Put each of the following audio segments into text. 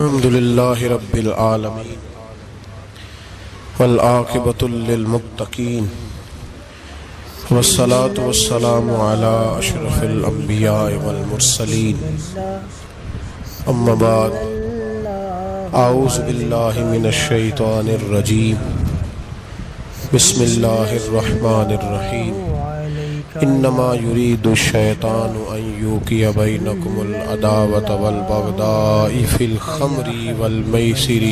الحمدللہ رب العالمین والعاقبۃ للمتقین والصلاة والسلام علی اشرف الانبیاء والمرسلین اما بعد اعوذ باللہ من الشیطان الرجیم بسم اللہ الرحمن الرحیم انما یرید الشیطان ان یوقع بینکم العداوۃ والبغضاء فی الخمر والمیسر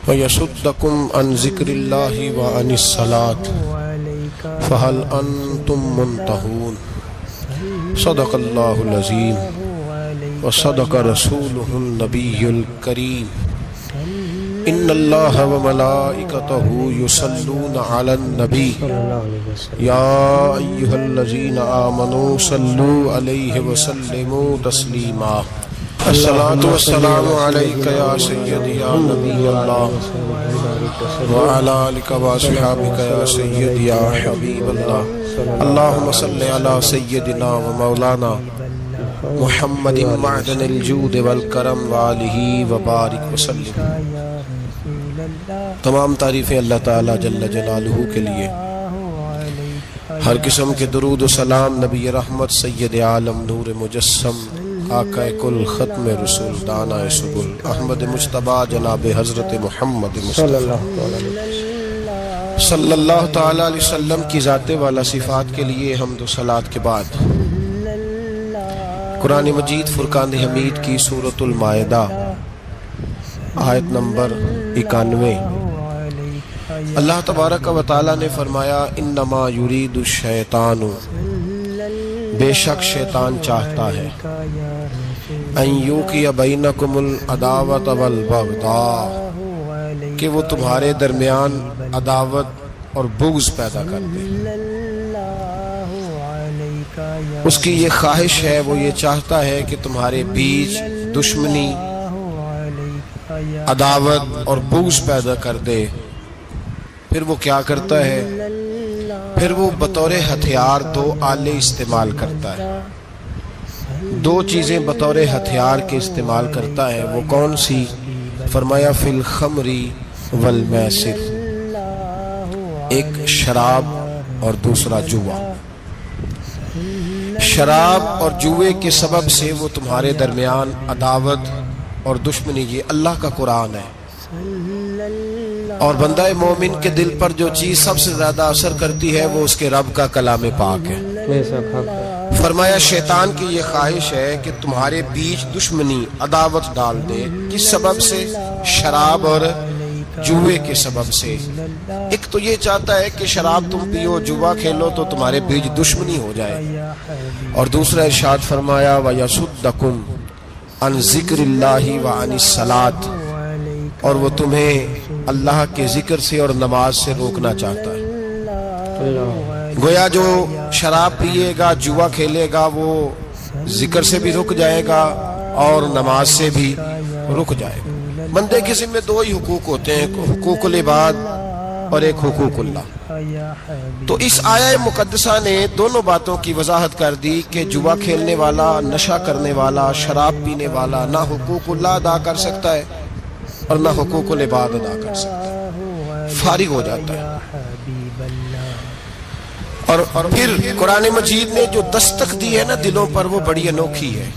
ویصدکم عن ذکر اللہ وعن الصلاۃ فہل انتم منتہون صدق اللہ العظیم وصدق رسولہ النبی الکریم ان اللہ وملائکتہ یصلون علی النبی یا ایہا الذین آمنوا صلوا علیہ وسلموا تسلیما الصلاۃ والسلام علیک یا سیدی یا نبی اللہ وعلی آلک واصحابک یا سیدی یا حبیب اللہ اللہم صلی علی سیدنا ومولانا محمد معدن الجود والکرم وآلہ وبارک وسلم۔ تمام تعریفیں اللہ تعالیٰ جل جلالہ کے لیے، ہر قسم کے درود و سلام نبی رحمت سید عالم نور مجسم آقا کل ختم رسول دانا سبل احمد مجتبی جناب حضرت محمد مصطفیٰ صلی اللہ تعالیٰ علیہ وسلم کی ذات والا صفات کے لیے حمد و صلات کے بعد قرآن مجید فرقان حمید کی سورۃ المائدہ آیت نمبر 91 اللہ تبارک و تعالیٰ نے فرمایا انما یرید الشیطان، بے شک شیطان چاہتا ہے ان یوقع بینکم العداوۃ والبغضاء، کہ وہ تمہارے درمیان عداوت اور بغض پیدا کر دے۔ اس کی یہ خواہش ہے، وہ یہ چاہتا ہے کہ تمہارے بیچ دشمنی، عداوت اور بغض پیدا کر دے۔ پھر وہ کیا کرتا ہے؟ پھر وہ بطور ہتھیار دو آلے استعمال کرتا ہے، دو چیزیں بطور ہتھیار کے استعمال کرتا ہے۔ وہ کون سی؟ فرمایا فی الخمر والمیسر، ایک شراب اور دوسرا جوا۔ شراب اور جوے کے سبب سے وہ تمہارے درمیان عداوت اور دشمنی، یہ اللہ کا قرآن ہے۔ اور بندہ مومن کے دل پر جو چیز سب سے زیادہ اثر کرتی ہے وہ اس کے رب کا کلام پاک ہے۔ فرمایا شیطان کی یہ خواہش ہے کہ تمہارے بیچ دشمنی، عداوت ڈال دے۔ کس سبب سے؟ شراب اور جوے کے سبب سے۔ ایک تو یہ چاہتا ہے کہ شراب تم پیو، جوا کھیلو تو تمہارے بیچ دشمنی ہو جائے، اور دوسرا ارشاد فرمایا وَيَصُدَّكُمْ عن ذکر اللہ وعن الصلاۃ، اور وہ تمہیں اللہ کے ذکر سے اور نماز سے روکنا چاہتا ہے۔ گویا جو شراب پیے گا، جوا کھیلے گا، وہ ذکر سے بھی رک جائے گا اور نماز سے بھی رک جائے گا۔ بندے کے ذمہ دو ہی حقوق ہوتے ہیں، حقوق العباد اور ایک حقوق اللہ۔ تو اس آیہ مقدسہ نے دونوں باتوں کی وضاحت کر دی کہ جوا کھیلنے والا، نشہ کرنے والا، شراب پینے والا نہ حقوق اللہ ادا کر سکتا ہے اور نہ حقوق العباد ادا کر سکتا ہے، فارغ ہو جاتا ہے۔ اور پھر قرآن مجید نے جو دستک دی ہے نا دلوں پر، وہ بڑی انوکھی ہے۔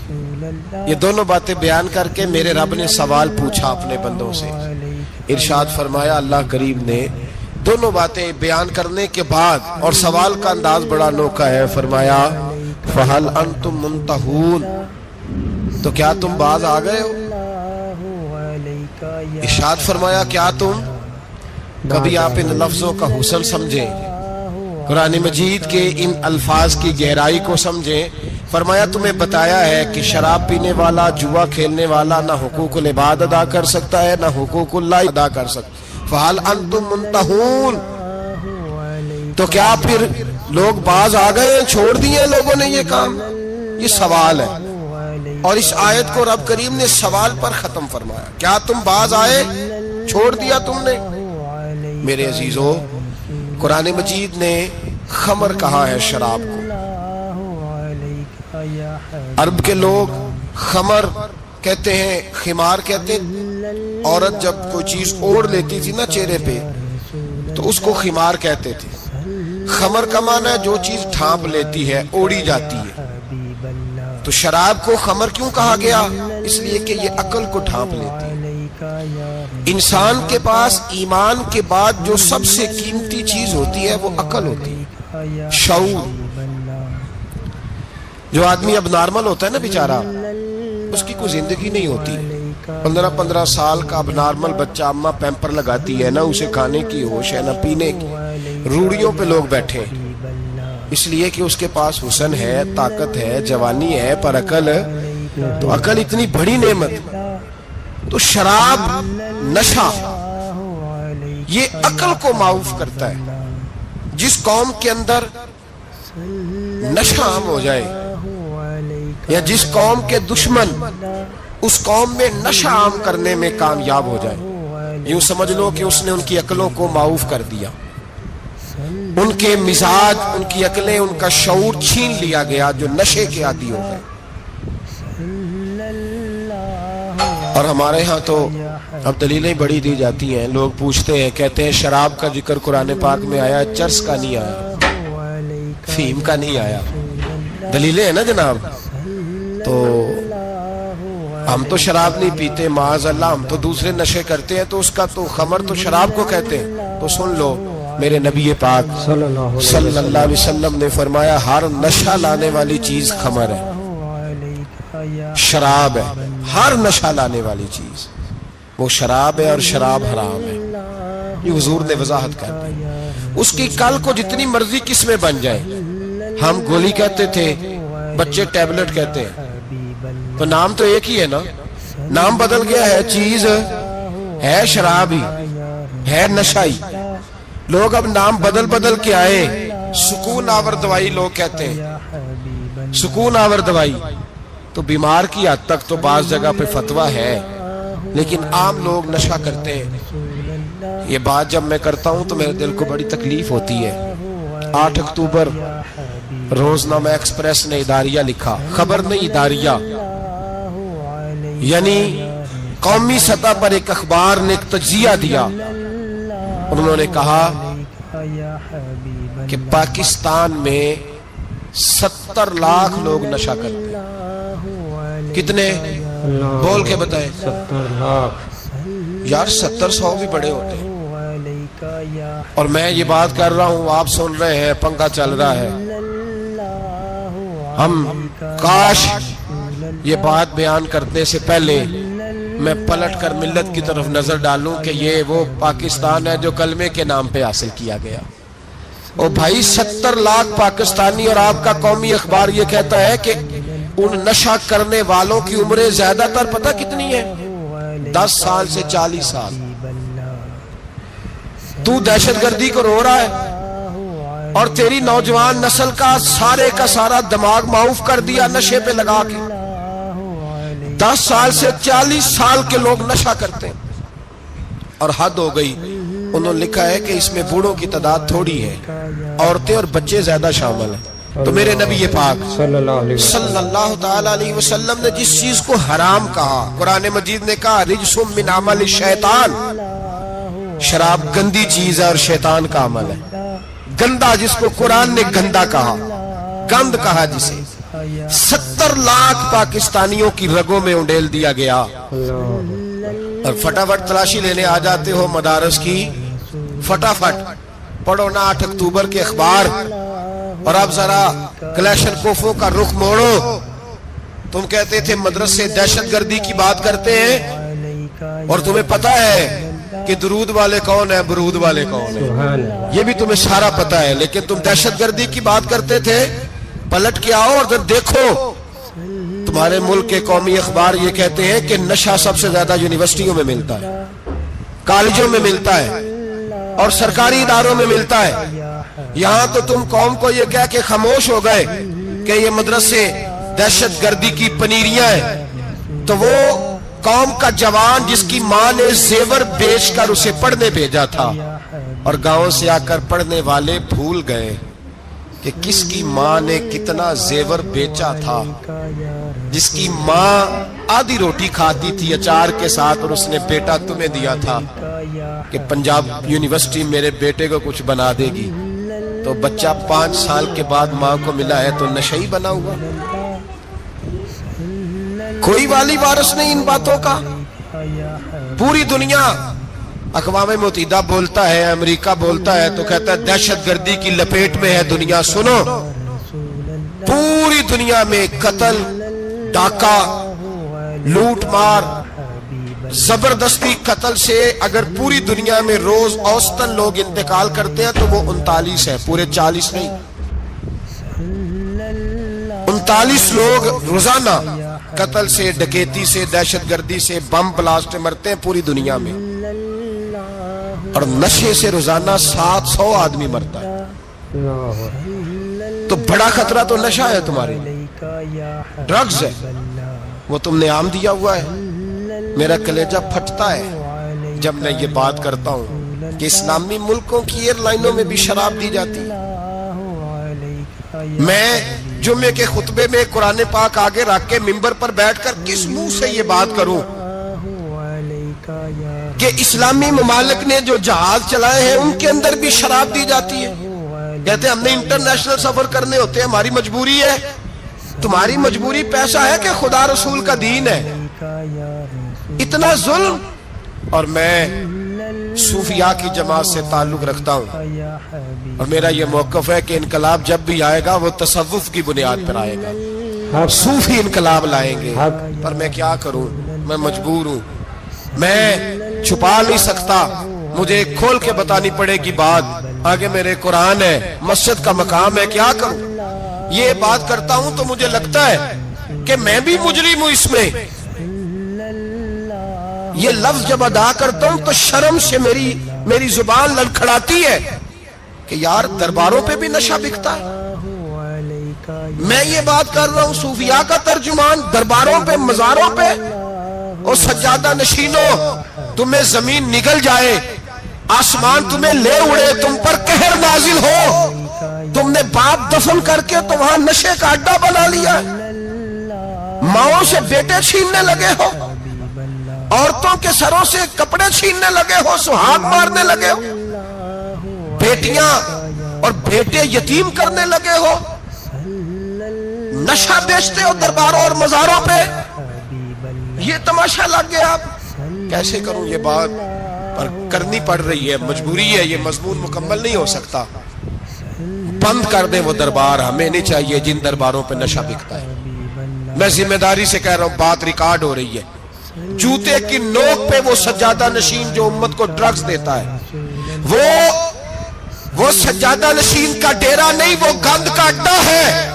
یہ دونوں باتیں بیان کر کے میرے رب نے سوال پوچھا اپنے بندوں سے۔ ارشاد فرمایا اللہ کریم نے دونوں باتیں بیان کرنے کے بعد، اور سوال کا انداز بڑا انوکھا ہے، فرمایا فَهَلْ أَنْتُمْ مُنْتَهُونَ، تو کیا تم باز آ گئے ہو؟ ارشاد فرمایا کیا تم کبھی آپ ان لفظوں کا حسن سمجھیں، قرآن مجید کے ان الفاظ کی گہرائی کو سمجھیں۔ فرمایا تمہیں بتایا ہے کہ شراب پینے والا، جوا کھیلنے والا نہ حقوق العباد ادا کر سکتا ہے، نہ حقوق اللہ ادا کر سکتا۔ فَهَلْ أَنْتُمْ مُنْتَهُونَ، تو کیا پھر لوگ باز آ گئے ہیں، چھوڑ دیے لوگوں نے یہ کام؟ یہ سوال ہے، اور اس آیت کو رب کریم نے سوال پر ختم فرمایا۔ کیا تم باز آئے؟ چھوڑ دیا تم نے؟ میرے عزیزو، قرآن مجید نے خمر کہا ہے شراب کو. عرب کے لوگ خمر کہتے ہیں، خمار کہتے ہیں. عورت جب کوئی چیز اوڑھ لیتی تھی نا چہرے پہ تو اس کو خمار کہتے تھے. خمر کا معنی ہے جو چیز ڈھانپ لیتی ہے، اوڑھی جاتی ہے. تو شراب کو خمر کیوں کہا گیا؟ اس لیے کہ یہ عقل کو ڈھانپ لیتی ہے. انسان کے پاس ایمان کے بعد جو سب سے قیمتی چیز ہوتی ہے وہ عقل ہوتی ہے، شعور. جو آدمی اب نارمل ہوتا ہے نا بیچارہ، اس کی کوئی زندگی نہیں ہوتی. 15 سال کا اب نارمل بچہ اماں پیمپر لگاتی ہے، نہ اسے کھانے کی ہوش ہے نہ پینے کی. روڑیوں پہ لوگ بیٹھے ہیں اس لیے کہ اس کے پاس حسن ہے، طاقت ہے، جوانی ہے، پر عقل. تو عقل اتنی بڑی نعمت. تو شراب، نشہ، یہ عقل کو معاف کرتا ہے. جس قوم کے اندر نشہ عام ہو جائے یا جس قوم کے دشمن اس قوم میں نشہ عام کرنے میں کامیاب ہو جائے، یوں سمجھ لو کہ اس نے ان کی عقلوں کو معاف کر دیا. ان کے مزاج، ان کی عقلیں، ان کا شعور چھین لیا گیا جو نشے کے عادی ہو گئے. اور ہمارے ہاں تو اب دلیلیں بڑی دی جاتی ہیں. لوگ پوچھتے ہیں، کہتے ہیں شراب کا ذکر قرآن پاک میں آیا، چرس کا نہیں آیا، فیم کا نہیں آیا. دلیلیں ہیں نا جناب. تو ہم تو شراب نہیں پیتے معاذ اللہ، ہم تو دوسرے نشے کرتے ہیں. تو اس کا تو خمر تو شراب کو کہتے ہیں. تو سن لو، میرے نبی پاک صلی اللہ علیہ وسلم نے فرمایا ہر نشہ لانے والی چیز خمر ہے، شراب ہے. ہر نشہ لانے والی چیز وہ شراب ہے اور شراب حرام ہے. یہ حضور نے وضاحت کر دی. اس کی کل کو جتنی مرضی قسمیں بن جائیں. ہم گولی کہتے تھے، بچے ٹیبلٹ کہتے ہیں. تو نام تو ایک ہی ہے نا، نام بدل گیا ہے. چیز ہے شراب ہی، ہے نشہ ہی. لوگ اب نام بدل کے آئے. سکون آور دوائی لوگ کہتے ہیں، سکون آور دوائی. تو بیمار کی حد تک تو بعض جگہ پہ فتویٰ ہے، لیکن عام لوگ نشہ کرتے ہیں. یہ بات جب میں کرتا ہوں تو میرے دل کو بڑی تکلیف ہوتی ہے. 8 اکتوبر روزنامہ ایکسپریس نے اداریہ لکھا، خبر نہیں اداریہ، یعنی قومی سطح پر ایک اخبار نے ایک تجزیہ دیا. انہوں نے کہا کہ پاکستان میں 70 لاکھ لوگ نشہ کرتے ہیں. کتنے؟ بول کے بتائیں. 70 لاکھ. یار 70-100 بھی بڑے ہوتے ہیں. اور میں یہ بات کر رہا ہوں، آپ سن رہے ہیں، پنکھا چل رہا ہے. ہم کاش یہ بات بیان کرنے سے پہلے میں پلٹ کر ملت کی طرف نظر ڈالوں کہ یہ وہ پاکستان ہے جو کلمے کے نام پہ حاصل کیا گیا. اور بھائی 70 لاکھ پاکستانی، اور آپ کا قومی اخبار یہ کہتا ہے کہ ان نشہ کرنے والوں کی عمریں زیادہ تر پتہ کتنی ہے؟ 10 سال سے 40 سال. تو دہشت گردی کو رو رہا ہے اور تیری نوجوان نسل کا سارا دماغ معاف کر دیا نشے پہ لگا کے. 10 سال سے 40 سال کے لوگ نشہ کرتے ہیں. اور حد ہو گئی. انہوں نے لکھا ہے کہ اس میں بوڑھوں کی تعداد تھوڑی ہے، عورتیں اور بچے زیادہ شامل ہیں. تو میرے نبی پاک صلی اللہ تعالی علیہ وسلم نے جس چیز کو حرام کہا، قرآن مجید نے کہا رجس من عمل الشیطان. شراب گندی چیز ہے اور شیطان کا عمل ہے. گندا، جس کو قرآن نے گندا کہا، گند کہا جسے. 70 لاکھ پاکستانیوں کی رگوں میں انڈیل دیا گیا. اور فٹافٹ تلاشی لینے آ جاتے ہو مدارس کی، فٹافٹ پڑھو نا 8 اکتوبر کے اخبار. اور اب ذرا کلیشن کوفوں کا رخ موڑو. تم کہتے تھے مدرسے دہشت گردی کی بات کرتے ہیں، اور تمہیں پتا ہے کہ درود والے کون ہیں، برود والے کون ہیں، یہ بھی تمہیں سارا پتا ہے. لیکن تم دہشت گردی کی بات کرتے تھے. پلٹ کے آؤ اور دیکھو، تمہارے ملک کے قومی اخبار یہ کہتے ہیں کہ نشہ سب سے زیادہ یونیورسٹیوں میں ملتا ہے، کالجوں میں ملتا ہے اور سرکاری اداروں میں ملتا ہے. یہاں تو تم قوم کو یہ کہہ کے خاموش ہو گئے کہ یہ مدرسے دہشت گردی کی پنیریاں ہیں. تو وہ قوم کا جوان جس کی ماں نے زیور بیچ کر اسے پڑھنے بھیجا تھا، اور گاؤں سے آ کر پڑھنے والے بھول گئے کہ کس کی ماں نے کتنا زیور بیچا تھا، جس کی ماں آدھی روٹی کھاتی تھی اچار کے ساتھ، اور اس نے بیٹا تمہیں دیا تھا کہ پنجاب یونیورسٹی میرے بیٹے کو کچھ بنا دے گی، تو بچہ 5 سال کے بعد ماں کو ملا ہے تو نشئی بنا ہوا۔ کوئی والی وارث نہیں ان باتوں کا۔ پوری دنیا، اقوام متحدہ بولتا ہے، امریکہ بولتا ہے تو کہتا ہے دہشت گردی کی لپیٹ میں ہے دنیا۔ سنو، پوری دنیا میں قتل، ڈاکہ، لوٹ مار، زبردستی قتل سے اگر پوری دنیا میں روز اوسطاً لوگ انتقال کرتے ہیں تو وہ 39 ہے، پورے 40 نہیں۔ 39 لوگ روزانہ قتل سے، ڈکیتی سے، دہشت گردی سے، بم بلاسٹ مرتے ہیں پوری دنیا میں، اور نشے سے روزانہ 700 آدمی مرتا ہے۔ تو بڑا خطرہ تو نشہ ہے تمہارے، ڈرگز ہے، وہ تم نے عام دیا ہوا ہے۔ میرا کلیجہ پھٹتا ہے جب میں یہ بات کرتا ہوں کہ اسلامی ملکوں کی ایئر لائنوں میں بھی شراب دی جاتی ہے۔ میں جمعے کے خطبے میں قرآن پاک آگے رکھ کے ممبر پر بیٹھ کر کس منہ سے یہ بات کروں کہ اسلامی ممالک نے جو جہاز چلائے ہیں ان کے اندر بھی شراب دی جاتی ہے۔ کہتے ہیں ہم نے انٹرنیشنل سفر کرنے ہوتے ہیں، ہماری مجبوری ہے۔ تمہاری مجبوری پیسہ ہے کہ خدا رسول کا دین ہے؟ اتنا ظلم۔ اور میں صوفیاء کی جماعت سے تعلق رکھتا ہوں، اور میرا یہ موقف ہے کہ انقلاب جب بھی آئے گا وہ تصوف کی بنیاد پر آئے گا، صوفی انقلاب لائیں گے۔ پر میں کیا کروں، میں مجبور ہوں، میں چھپا نہیں سکتا، مجھے کھول کے بتانی پڑے گی بات۔ آگے میرے قرآن ہے، مسجد کا مقام ہے، کیا کروں؟ یہ بات کرتا ہوں تو مجھے لگتا ہے کہ میں بھی مجرم ہوں اس میں۔ یہ لفظ جب ادا کرتا ہوں تو شرم سے میری زبان لڑکھڑاتی ہے کہ یار درباروں پہ بھی نشہ بکتا ہے۔ میں یہ بات کر رہا ہوں صوفیاء کا ترجمان، درباروں پہ، مزاروں پہ۔ اور سجادہ نشینوں، تمہیں زمین نگل جائے، آسمان تمہیں لے اڑے، تم پر قہر نازل ہو، تم نے باپ دفن کر کے تو وہاں نشے کا اڈا بنا لیا، ماؤں سے بیٹے چھیننے لگے ہو، عورتوں کے سروں سے کپڑے چھیننے لگے ہو، سہاگ مارنے لگے ہو، بیٹیاں اور بیٹے یتیم کرنے لگے ہو، نشہ بیچتے ہو درباروں اور مزاروں پہ۔ یہ تماشا لگ گیا۔ آپ کیسے کروں یہ بات، پر کرنی پڑ رہی ہے، مجبوری ہے، یہ مضمون مکمل نہیں ہو سکتا۔ بند کر دیں وہ دربار، ہمیں نہیں چاہیے جن درباروں پہ نشہ بکتا ہے۔ میں ذمہ داری سے کہہ رہا ہوں، بات ریکارڈ ہو رہی ہے۔ جوتے کی نوک پہ وہ سجادہ نشین جو امت کو ڈرگز دیتا ہے، وہ سجادہ نشین کا ڈیرا نہیں، وہ گند کا اڈا ہے،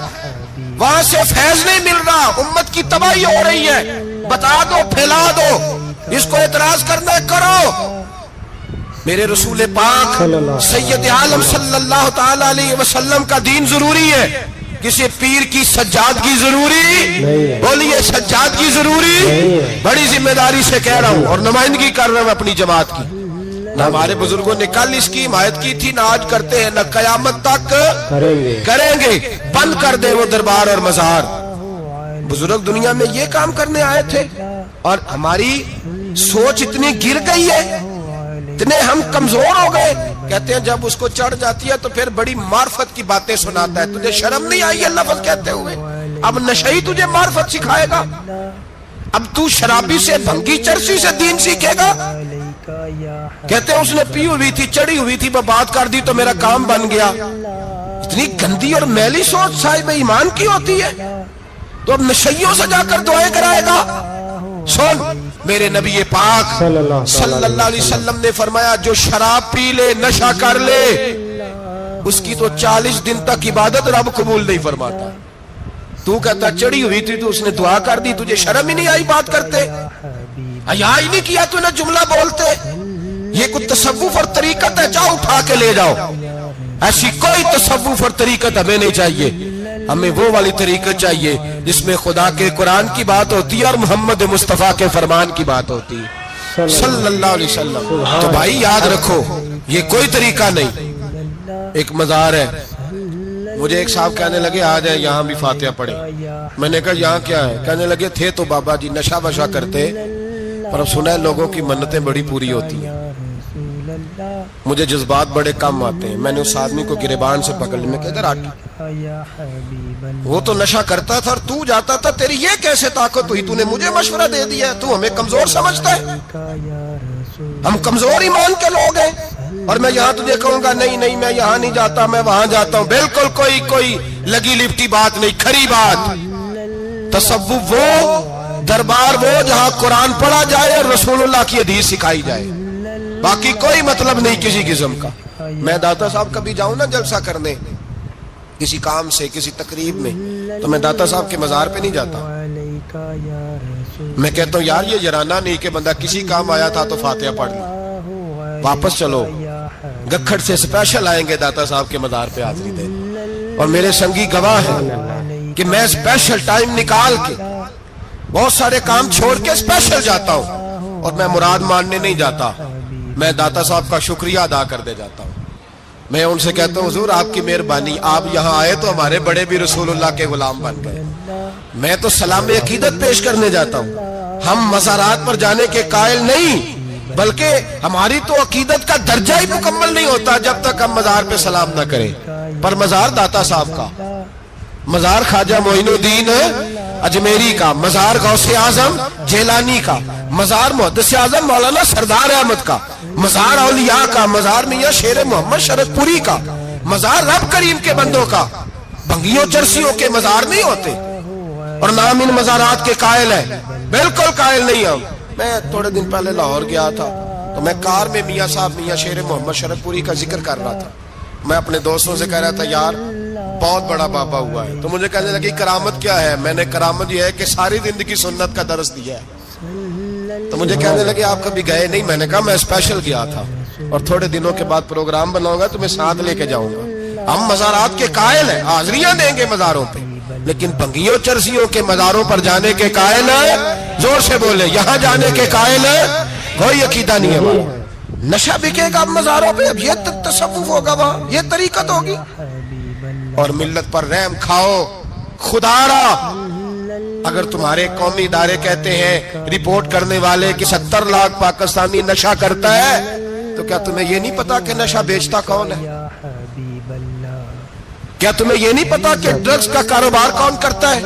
وہاں سے فیض نہیں مل رہا، امت کی تباہی ہو رہی ہے۔ بتا دو، پھیلا دو، اس کو اعتراض کرنا ہے کرو۔ میرے رسول پاک سید عالم صلی اللہ تعالی علیہ وسلم کا دین ضروری ہے، کسی پیر کی سجادگی ضروری؟ بولیے سجادگی ضروری؟ بڑی ذمہ داری سے کہہ رہا ہوں اور نمائندگی کر رہا ہوں اپنی جماعت کی۔ نہ ہمارے بزرگوں نے کل اس کی حمایت کی تھی، نہ آج کرتے ہیں، نہ قیامت تک کریں گے۔ بند کر دیں وہ دربار اور مزار۔ بزرگ دنیا میں یہ کام کرنے آئے تھے، اور ہماری سوچ اتنی گر گئی ہے، اتنے ہم کمزور ہو گئے۔ کہتے ہیں جب اس کو چڑھ جاتی ہے تو پھر بڑی معرفت کی باتیں سناتا ہے۔ تجھے شرم نہیں آئی ہے لفظ کہتے ہوئے؟ اب نشئی تجھے معرفت سکھائے گا؟ اب تو شرابی سے، بھنگی چرسی سے دین سیکھے گا؟ کہتے ہیں اس نے پی ہوئی تھی، چڑھی ہوئی تھی، میں بات کر دی تو میرا کام بن گیا۔ اتنی گندی اور میلی سوچ صاحب ایمان کی ہوتی ہے، تو اب نشئیوں سے جا کر دعائیں کرائے گا؟ سن، میرے نبی پاک صلی اللہ علیہ وسلم نے فرمایا جو شراب پی لے، نشہ کر لے، اس کی تو 40 دن تک عبادت رب قبول نہیں فرماتا۔ تو کہتا چڑھی ہوئی تھی تو اس نے دعا کر دی، تجھے شرم ہی نہیں آئی بات کرتے؟ حیا ہی نہیں کیا تو نہ جملہ بولتے؟ یہ کوئی تصوف اور طریقت ہے؟ جاؤ اٹھا کے لے جاؤ، ایسی کوئی تصوف اور طریقت ہمیں نہیں چاہیے۔ ہمیں وہ والی طریقہ چاہیے جس میں خدا کے قرآن کی بات ہوتی ہے اور محمد مصطفیٰ کے فرمان کی بات ہوتی ہے صلی اللہ علیہ وسلم. تو بھائی یاد رکھو یہ کوئی طریقہ نہیں. ایک مزار ہے, مجھے ایک صاحب کہنے لگے آ جائیں یہاں بھی فاتحہ پڑھیں. میں نے کہا یہاں کیا ہے؟ کہنے لگے تھے تو بابا جی نشہ وشا کرتے, پر اب سنا ہے لوگوں کی منتیں بڑی پوری ہوتی ہیں. مجھے جذبات بڑے کم آتے ہیں. میں نے اس آدمی کو گریبان سے پکڑ لیا, میں کہا ادھر آ, وہ تو نشہ کرتا تھا اور تو جاتا تھا, تیری یہ کیسے طاقت ہوئی؟ تو نے مجھے مشورہ دے دیا, تو ہمیں کمزور سمجھتا ہے؟ ہم کمزور ایمان کے لوگ ہیں, اور میں یہاں تجھے کہوں گا نہیں نہیں میں یہاں نہیں جاتا, میں وہاں جاتا ہوں. بالکل کوئی لگی لپٹی بات نہیں, کھری بات. تصوف وہ, دربار وہ جہاں قرآن پڑھا جائے اور رسول اللہ کی حدیث سکھائی جائے, باقی کوئی مطلب نہیں کسی قسم کا. میں داتا صاحب کبھی جاؤں نا جلسہ کرنے کسی کام سے, کسی تقریب میں, تو میں داتا صاحب کے مزار پہ نہیں جاتا. میں کہتا ہوں یار یہ جرانہ نہیں کہ بندہ کسی کام آیا تھا تو فاتحہ پڑھ لیں, واپس چلو. گکھڑ سے سپیشل آئیں گے داتا صاحب کے مزار پہ حاضری دیں, اور میرے سنگی گواہ ہیں کہ میں سپیشل ٹائم نکال کے بہت سارے کام چھوڑ کے سپیشل جاتا ہوں, اور میں مراد ماننے نہیں جاتا, میں داتا صاحب کا شکریہ ادا کر دے جاتا ہوں. میں ان سے کہتا ہوں حضور آپ کی مہربانی, آپ یہاں آئے تو ہمارے بڑے بھی رسول اللہ کے غلام بن گئے. میں تو سلام عقیدت پیش کرنے جاتا ہوں. ہم مزارات پر جانے کے قائل نہیں, بلکہ ہماری تو عقیدت کا درجہ ہی مکمل نہیں ہوتا جب تک ہم مزار پہ سلام نہ کریں. پر مزار داتا صاحب کا, مزار خواجہ معین الدین اجمیری کا, مزار غوث اعظم جیلانی کا, مزار محدث اعظم مولانا سردار احمد کا, مزار اولیاء کا, مزار میاں شیر محمد شرف پوری کا, مزار رب کریم کے بندوں کا. بھنگیوں چرسیوں کے مزار نہیں ہوتے, اور نام ان مزارات کے قائل ہے, بالکل قائل نہیں ہم. میں تھوڑے دن پہلے لاہور گیا تھا, تو میں کار میں میاں صاحب میاں شیر محمد شرف پوری کا ذکر کر رہا تھا. میں اپنے دوستوں سے کہہ رہا تھا یار بہت بڑا بابا ہوا ہے. تو مجھے کہنے لگی کرامت کیا ہے؟ میں نے کرامت یہ ہے کہ ساری زندگی سنت کا درس دیا ہے. تو مجھے کہنے لگے آپ کبھی گئے نہیں؟ میں نے کہا میں اسپیشل گیا تھا, اور تھوڑے دنوں کے بعد پروگرام بناؤں گا تو میں ساتھ لے کے جاؤں گا. ہم مزارات کے قائل ہیں, حاضریاں دیں گے مزاروں پہ, لیکن بھنگیوں چرسیوں کے مزاروں پر جانے کے قائل ہیں. زور سے بولے, یہاں جانے کے قائل ہیں, کوئی عقیدہ نہیں ہے ہمارا. نشہ بکے گا مزاروں پہ, اب یہ تصوف ہوگا وہاں, یہ طریقت ہوگی. اور ملت پر رحم کھاؤ خدارا. اگر تمہارے قومی ادارے کہتے ہیں رپورٹ کرنے والے کہ 70 لاکھ پاکستانی نشہ کرتا ہے, تو کیا تمہیں یہ نہیں پتا کہ نشہ بیچتا کون ہے؟ کیا تمہیں یہ نہیں پتا کہ ڈرگز کا کاروبار کون کرتا ہے؟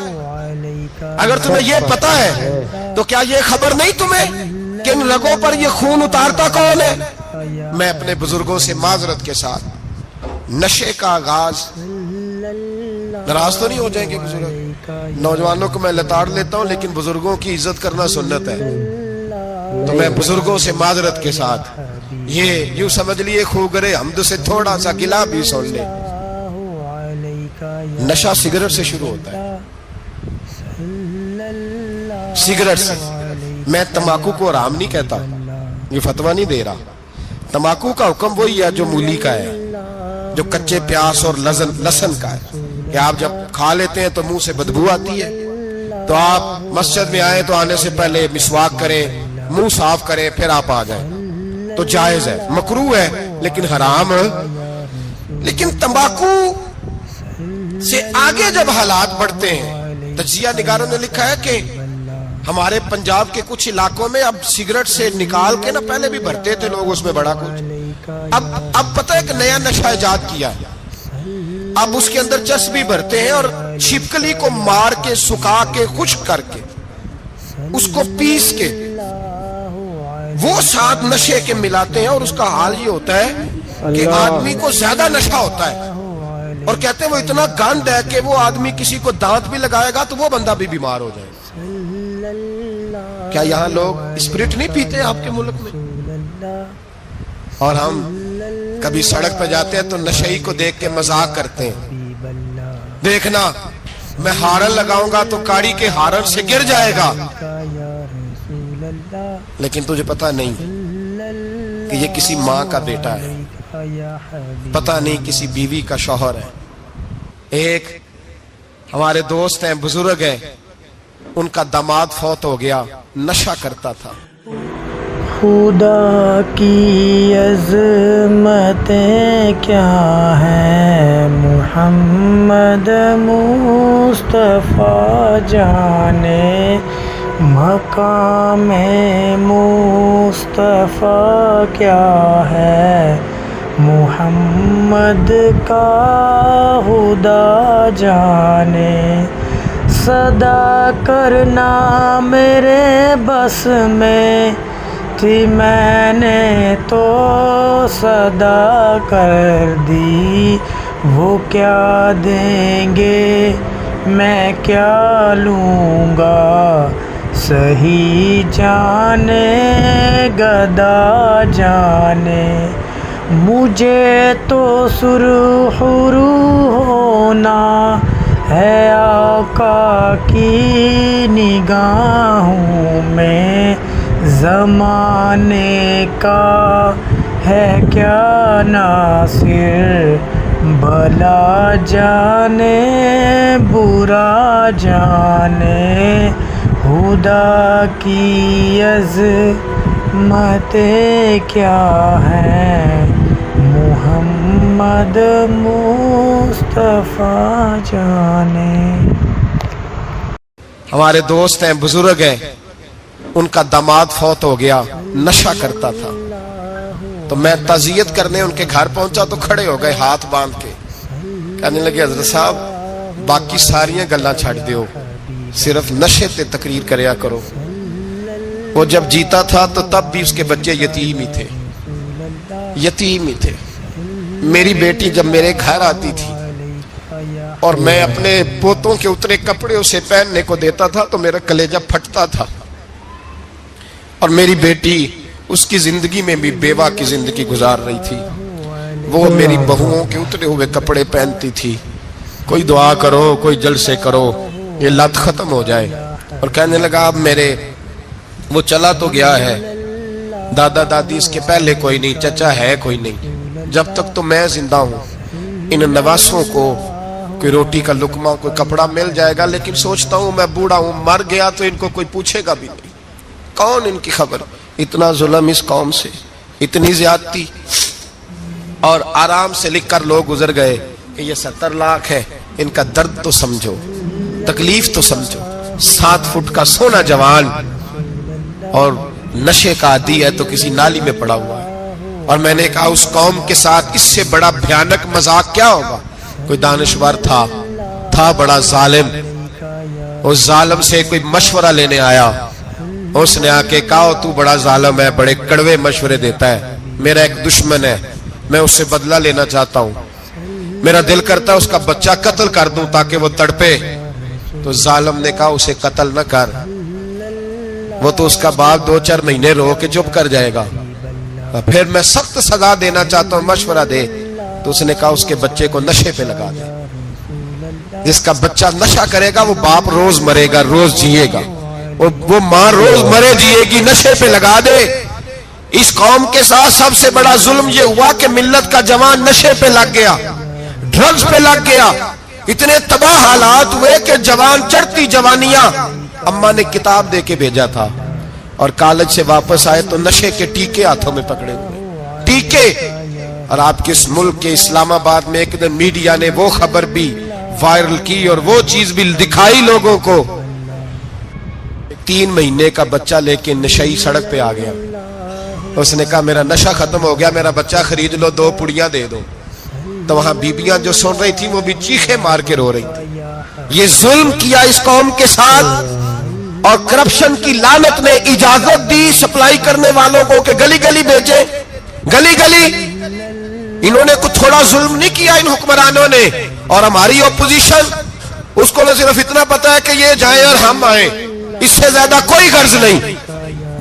اگر تمہیں یہ پتا ہے تو کیا یہ خبر نہیں تمہیں کہ ان رگوں پر یہ خون اتارتا کون ہے؟ میں اپنے بزرگوں سے معذرت کے ساتھ, نشے کا آغاز, ناراض تو نہیں ہو جائیں گے بزرگ, نوجوانوں کو میں لتاڑ لیتا ہوں لیکن بزرگوں کی عزت کرنا سنت ہے. تو میں بزرگوں سے معذرت کے ساتھ یہ یوں سمجھ لیے خوگرے حمد سے تھوڑا سا گلا بھی سن لے. نشہ سگریٹ سے شروع ہوتا ہے, سگریٹ سے. میں تمباکو کو حرام نہیں کہتا, یہ فتویٰ نہیں دے رہا. تمباکو کا حکم وہی ہے جو مولی کا ہے, جو کچے پیاز اور لہسن کا ہے, کہ آپ جب کھا لیتے ہیں تو منہ سے بدبو آتی ہے, تو آپ مسجد میں آئیں تو آنے سے پہلے مسواک کریں, منہ صاف کریں, پھر آپ آ جائیں. تو جائز ہے, مکروہ ہے لیکن حرام. لیکن تمباکو سے آگے جب حالات بڑھتے ہیں, تجزیہ نگاروں نے لکھا ہے کہ ہمارے پنجاب کے کچھ علاقوں میں اب سگریٹ سے نکال کے نا, پہلے بھی بھرتے تھے لوگ اس میں بڑا کچھ, اب پتہ ہے کہ نیا نشہ ایجاد کیا ہے. اب اس کے اندر چسبی بھرتے ہیں اور چھپکلی کو مار کے, سکھا کے, خشک کر کے, اس کو پیس کے وہ ساتھ نشے کے ملاتے ہیں, اور اس کا حال یہ ہوتا ہے کہ آدمی کو زیادہ نشہ ہوتا ہے, اور کہتے ہیں وہ اتنا گند ہے کہ وہ آدمی کسی کو دانت بھی لگائے گا تو وہ بندہ بھی بیمار ہو جائے. کیا یہاں لوگ اسپرٹ نہیں پیتے آپ کے ملک میں؟ اور ہم کبھی سڑک پہ جاتے ہیں تو نشئی کو دیکھ کے مذاق کرتے ہیں, دیکھنا میں ہارن لگاؤں گا تو کاڑی کے ہارن سے گر جائے گا. لیکن تجھے پتا نہیں کہ یہ کسی ماں کا بیٹا ہے, پتا نہیں کسی بیوی کا شوہر ہے. ایک ہمارے دوست ہیں، بزرگ ہیں، ان کا داماد فوت ہو گیا، نشہ کرتا تھا۔ خدا کی عظمتیں کیا ہیں، محمد مصطفیٰ جانے، مقام مصطفیٰ کیا ہے، محمد کا خدا جانے۔ صدا کرنا میرے بس میں تھی، میں نے تو صدا کر دی، وہ کیا دیں گے میں کیا لوں گا، صحیح جانے گدا جانے۔ مجھے تو سرخ رو ہونا ہے آقا کی نگاہوں میں، زمانے کا ہے کیا ناصر، بھلا جانے برا جانے۔ خدا کی عظمتیں کیا ہیں، محمد مصطفیٰ جانے۔ ہمارے دوست ہیں، بزرگ ہیں، ان کا داماد فوت ہو گیا، نشہ کرتا تھا۔ تو میں تعزیت کرنے ان کے گھر پہنچا تو کھڑے ہو گئے ہاتھ باندھ کے، کہنے لگے حضرت صاحب باقی ساریاں گلاں چھڑ دیو، صرف نشے تے تقریر کریا کرو۔ وہ جب جیتا تھا تو تب بھی اس کے بچے یتیم ہی تھے، یتیم ہی تھے۔ میری بیٹی جب میرے گھر آتی تھی اور میں اپنے پوتوں کے اترے کپڑے اسے پہننے کو دیتا تھا تو میرا کلیجہ پھٹتا تھا، اور میری بیٹی اس کی زندگی میں بھی بیوہ کی زندگی گزار رہی تھی۔ وہ میری بہوؤں کے اترے ہوئے کپڑے پہنتی تھی، کوئی دعا کرو، کوئی جلسے کرو، یہ لت ختم ہو جائے۔ اور کہنے لگا اب میرے وہ چلا تو گیا ہے، دادا دادی اس کے پہلے کوئی نہیں، چچا ہے کوئی نہیں، جب تک تو میں زندہ ہوں ان نواسوں کو کوئی روٹی کا لقمہ، کوئی کپڑا مل جائے گا، لیکن سوچتا ہوں میں بوڑھا ہوں، مر گیا تو ان کو کوئی پوچھے گا بھی نہیں، کون ان کی خبر۔ اتنا ظلم اس قوم سے، اتنی زیادتی، اور آرام سے لکھ کر لوگ گزر گئے کہ یہ 70 لاکھ ہے، ان کا درد تو سمجھو، تکلیف تو سمجھو۔ 7 فٹ کا سونا جوان اور نشے کا عادی ہے تو کسی نالی میں پڑا ہوا ہے۔ اور میں نے کہا اس قوم کے ساتھ اس سے بڑا بھیانک مذاق کیا ہوگا۔ کوئی دانشور تھا بڑا ظالم، اس ظالم سے کوئی مشورہ لینے آیا، اس نے آ کے کہا تو بڑا ظالم ہے، بڑے کڑوے مشورے دیتا ہے، میرا ایک دشمن ہے، میں اس سے بدلہ لینا چاہتا ہوں، میرا دل کرتا ہے اس کا بچہ قتل کر دوں تاکہ وہ تڑپے۔ تو ظالم نے کہا اسے قتل نہ کر، وہ تو اس کا باپ 2-4 مہینے رو کے چپ کر جائے گا، پھر میں سخت سزا دینا چاہتا ہوں، مشورہ دے۔ تو اس نے کہا اس کے بچے کو نشے پہ لگا دے، جس کا بچہ نشہ کرے گا وہ باپ روز مرے گا، روز جیے گا، وہ ماں روز مرے جیے گی، نشے پہ لگا دے۔ اس قوم کے ساتھ سب سے بڑا ظلم یہ ہوا کہ ملت کا جوان نشے پہ لگ گیا، ڈرگز پہ لگ گیا، اتنے تباہ حالات ہوئے کہ جوان چڑھتی جوانیاں، اماں نے کتاب دے کے بھیجا تھا، اور کالج سے واپس آئے تو نشے کے ٹیکے ہاتھوں میں پکڑے ہوئے، ٹیکے۔ اور آپ کے اس ملک کے اسلام آباد میں ایک دن میڈیا نے وہ خبر بھی وائرل کی اور وہ چیز بھی دکھائی لوگوں کو، 3 مہینے کا بچہ لے کے نشئی سڑک پہ آ گیا، اس نے کہا میرا نشہ ختم ہو گیا، میرا بچہ خرید لو، 2 پڑیاں دے دو۔ تو وہاں بیبیاں جو سن رہی تھی وہ بھی چیخے مار کے رو رہی تھی۔ یہ ظلم کیا اس قوم کے ساتھ، اور کرپشن کی لعنت نے اجازت دی سپلائی کرنے والوں کو کہ گلی گلی بیچے، گلی گلی۔ انہوں نے کچھ تھوڑا ظلم نہیں کیا ان حکمرانوں نے، اور ہماری اپوزیشن اس کو نہ صرف اتنا پتا ہے کہ یہ جائیں اور ہم آئیں، اس سے زیادہ کوئی غرض نہیں۔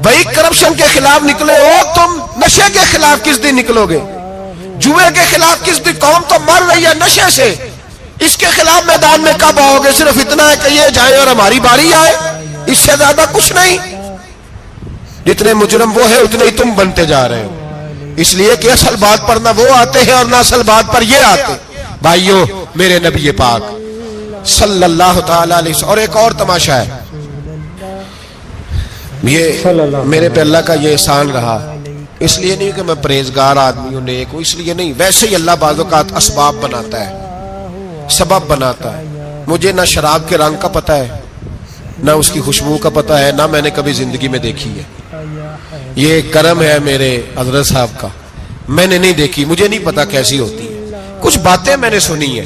بھائی کرپشن کے خلاف نکلے ہو تم، نشے کے خلاف کس دن نکلو گے؟ جوئے کے خلاف کس دن؟ قوم تو مر رہی ہے نشے سے، اس کے خلاف میدان میں کب آؤ گے؟ صرف اتنا ہے کہ یہ جائیں اور ہماری باری آئے، اس سے زیادہ کچھ نہیں۔ جتنے مجرم وہ ہے اتنے ہی تم بنتے جا رہے ہو، اس لیے کہ اصل بات پر نہ وہ آتے ہیں اور نہ اصل بات پر یہ آتے۔ بھائیو، میرے نبی پاک صلی اللہ تعالی علیہ وسلم. اور ایک اور تماشا ہے, یہ میرے پہ اللہ کا یہ احسان رہا, اس لیے نہیں کہ میں پرہیزگار آدمی ہوں, نیک ہوں, اس لیے نہیں, ویسے ہی اللہ بعض اوقات اسباب بناتا ہے, سبب بناتا ہے. مجھے نہ شراب کے رنگ کا پتہ ہے, نہ اس کی خوشبو کا پتہ ہے, نہ میں نے کبھی زندگی میں دیکھی ہے. یہ کرم ہے میرے حضرت صاحب کا, میں نے نہیں دیکھی, مجھے نہیں پتا کیسی ہوتی ہے. کچھ باتیں میں نے سنی ہیں.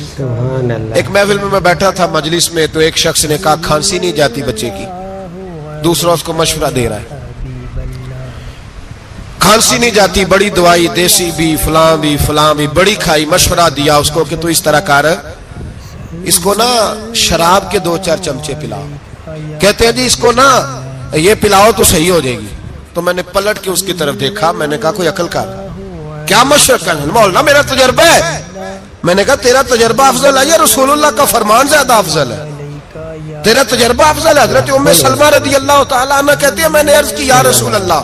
ایک محفل میں بیٹھا تھا مجلس میں, تو ایک شخص نے کہا کھانسی نہیں جاتی بچے کی, دوسرا اس کو مشورہ دے رہا ہے, کھانسی نہیں جاتی, بڑی دوائی دیسی بھی فلاں بھی بڑی کھائی, مشورہ دیا اس کو کہ تو اس طرح کر, اس کو نا شراب کے 2-4 چمچے پلاؤ. کہتے ہیں جی اس کو نا یہ پلاؤ تو صحیح ہو جائے گی. تو میں نے پلٹ کے اس کی طرف دیکھا, میں نے کہا کوئی عقل کر, کیا مشورہ کر مولانا, میرا تجربہ ہے. میں نے کہا تیرا تجربہ افضل ہے یا رسول اللہ کا فرمان زیادہ افضل ہے؟ تیرا تجربہ افضل ہے. حضرت ام سلمہ رضی اللہ تعالیٰ عنہ کہتی ہے میں نے عرض کی یا رسول اللہ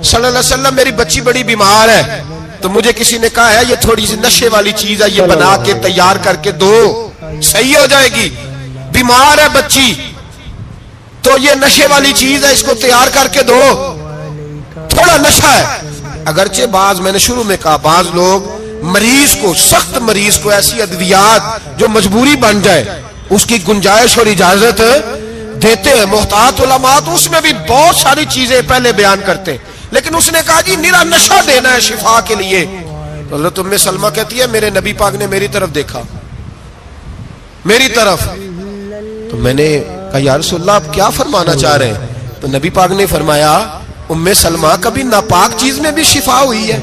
صلی اللہ علیہ وسلم, میری بچی بڑی بیمار ہے, تو مجھے کسی نے کہا ہے یہ تھوڑی سی نشے والی چیز ہے, یہ بنا کے تیار کر کے دو, صحیح ہو جائے گی. بیمار ہے بچی تو یہ نشے والی چیز ہے, اس کو تیار کر کے دو, تھوڑا نشہ ہے. اگرچہ بعض, میں نے شروع میں کہا, بعض لوگ مریض کو, سخت مریض کو ایسی ادویات جو مجبوری بن جائے اس کی گنجائش اور اجازت دیتے ہیں. محتاط علماء تو اس میں بھی بہت ساری چیزیں پہلے بیان کرتے ہیں, لیکن اس نے کہا جی نرا نشہ دینا ہے شفا کے لیے. حضرت ام سلمہ کہتی ہے میرے نبی پاک نے میری طرف دیکھا, میری طرف, تو میں نے کہا یا رسول اللہ آپ کیا فرمانا چاہ رہے ہیں؟ تو نبی پاک نے فرمایا ام سلمہ کبھی ناپاک چیز میں بھی شفا ہوئی ہے,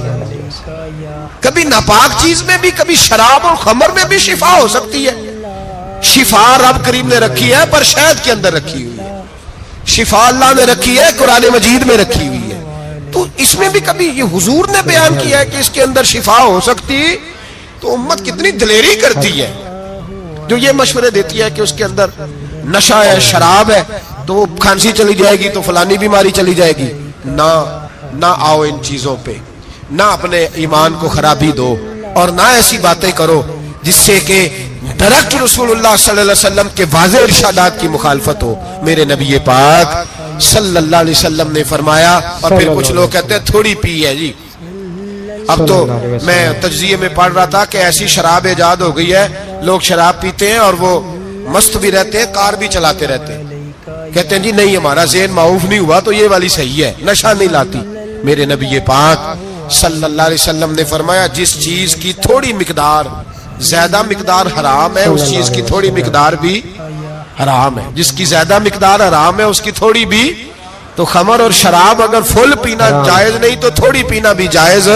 کبھی ناپاک چیز میں بھی, کبھی شراب اور خمر میں بھی شفا ہو سکتی ہے. شفا رب کریم نے رکھی ہے پر شہد کے اندر رکھی ہوئی ہے, شفا اللہ نے رکھی ہے قرآن مجید میں رکھی ہوئی ہے. تو اس میں بھی کبھی یہ حضور نے بیان کیا ہے کہ اس کے اندر شفا ہو سکتی, تو امت کتنی دلیری کرتی ہے جو یہ مشورے دیتی ہے کہ اس کے اندر نشہ ہے, شراب ہے, تو کھانسی چلی جائے گی, تو فلانی بیماری چلی جائے گی. نہ آؤ ان چیزوں پہ, نہ اپنے ایمان کو خرابی دو, اور نہ ایسی باتیں کرو جس سے کہ ڈائریکٹ رسول اللہ صلی اللہ علیہ وسلم کے واضح ارشادات کی مخالفت ہو. میرے نبی پاک صلی اللہ علیہ وسلم نے فرمایا, اور پھر کچھ لوگ کہتے ہیں تھوڑی پی ہے جی. اب تو میں تجزیے میں پڑھ رہا تھا کہ ایسی شراب ایجاد ہو گئی ہے, لوگ شراب پیتے ہیں اور وہ مست بھی رہتے ہیں, کار بھی چلاتے رہتے ہیں, کہتے ہیں جی نہیں ہمارا ذہن معاف نہیں ہوا تو یہ والی صحیح ہے, نشہ نہیں لاتی. میرے نبی پاک صلی اللہ علیہ وسلم نے فرمایا جس چیز کی تھوڑی مقدار, زیادہ مقدار حرام ہے, اس چیز کی تھوڑی مقدار بھی حرام ہے. جس کی زیادہ مقدار حرام ہے اس کی تھوڑی بھی. تو خمر اور شراب اگر فل پینا جائز نہیں تو تھوڑی پینا بھی جائز,